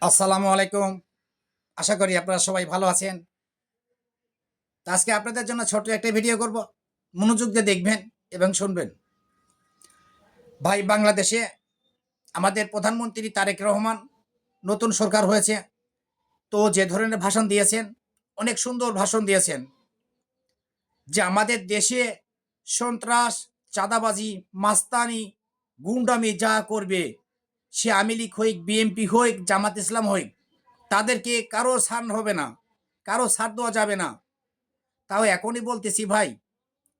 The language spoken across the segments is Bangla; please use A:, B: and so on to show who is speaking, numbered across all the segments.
A: আসসালামু আলাইকুম। আশা করি আপনারা সবাই ভালো আছেন। তো আজকে আপনাদের জন্য ছোট্ট একটা ভিডিও করব। মনোযোগ দিয়ে দেখবেন এবং শুনবেন। ভাই, বাংলাদেশে আমাদের প্রধানমন্ত্রী তারেক রহমান নতুন সরকার হয়েছে। তো যে ধরনের ভাষণ দিয়েছেন, অনেক সুন্দর ভাষণ দিয়েছেন। যে আমাদের দেশে সন্ত্রাস, চাঁদাবাজি, মাস্তানি, গুন্ডামি যা করবে, সে আওয়ামী লীগ হোক, বিএনপি হোক, জামাত ইসলাম হোক, তাদেরকে কারো ছাড় হবে না, কারো ছাড় দেওয়া যাবে না। তাও এখনই বলতেছি ভাই,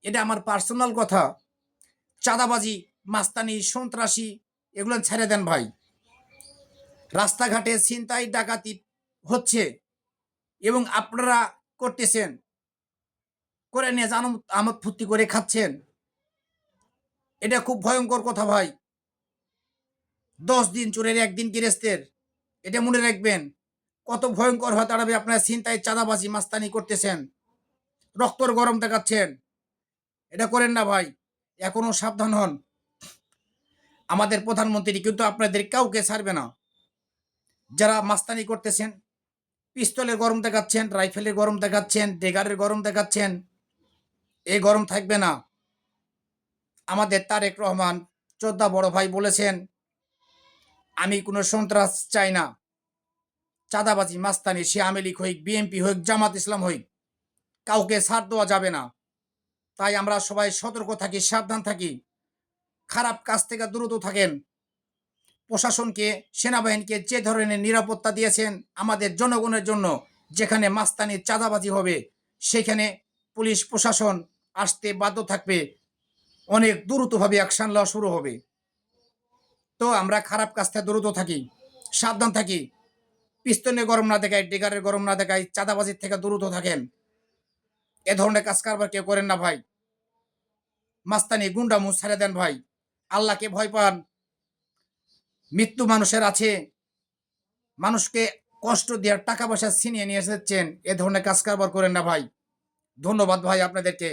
A: এটা আমার পার্সোনাল কথা। চাঁদাবাজি, মাস্তানি, সন্ত্রাসী এগুলো ছেড়ে দেন ভাই। রাস্তাঘাটে ছিনতাই ডাকাতি হচ্ছে এবং আপনারা করতেছেন, করে নিয়ে জানো আমোদ ফুর্তি করে খাচ্ছেন। এটা খুব ভয়ঙ্কর কথা ভাই। 10 দিন চোরের একদিন গৃহস্থের, এটা মনে রাখবেন। কত ভয়ঙ্কর হয়ে দাঁড়াবে। আপনারা ছিনতাই, চাঁদাবাজি, মাস্তানি করতেছেন, রক্তর গরম দেখাচ্ছেন। এটা করেন না ভাই, এখনো সাবধান হন। আমাদের প্রধানমন্ত্রী কিন্তু আপনাদের কাউকে ছাড়বে না। যারা মাস্তানি করতেছেন, পিস্তলের গরম দেখাচ্ছেন, রাইফেলের গরম দেখাচ্ছেন, ডেগারের গরম দেখাচ্ছেন, এই গরম থাকবে না। আমাদের তারেক রহমান চোদ্দা বড় ভাই বলেছেন, আমি কোনো সন্ত্রাস চাই না। চাঁদাবাজি, মাস্তানি, সে আওয়ামী লীগ হইক, বিএনপি হইক, জামাত ইসলাম হইক, কাউকে ছাড় দেওয়া যাবে না। তাই আমরা সবাই সতর্ক থাকি, সাবধান থাকি, খারাপ কাজ থেকে দ্রুত থাকেন। প্রশাসনকে, সেনাবাহিনীকে যে ধরনের নিরাপত্তা দিয়েছেন আমাদের জনগণের জন্য, যেখানে মাস্তানি, চাঁদাবাজি হবে সেখানে পুলিশ প্রশাসন আসতে বাধ্য থাকবে। অনেক দ্রুতভাবে অ্যাকশন লওয়া শুরু হবে। তো আমরা খারাপ কাজ থেকে দ্রুত থাকি, সাবধান থাকি, পিস্তলের গরম না দেখাই, ডেগারের গরম না দেখাই, চাঁদাবাজির থেকে দ্রুত থাকেন। এ ধরনের কাজ কারবার কেউ করেন না ভাই। মাস্তানি, গুন্ডামু ছেড়ে দেন ভাই। আল্লাহকে ভয় পান। মৃত্যু মানুষের আছে, মানুষকে কষ্ট দেওয়ার, টাকা পয়সা ছিনিয়ে নিয়ে এসেছেন, এ ধরনের কাজ কারবার করেন না ভাই। ধন্যবাদ ভাই আপনাদেরকে।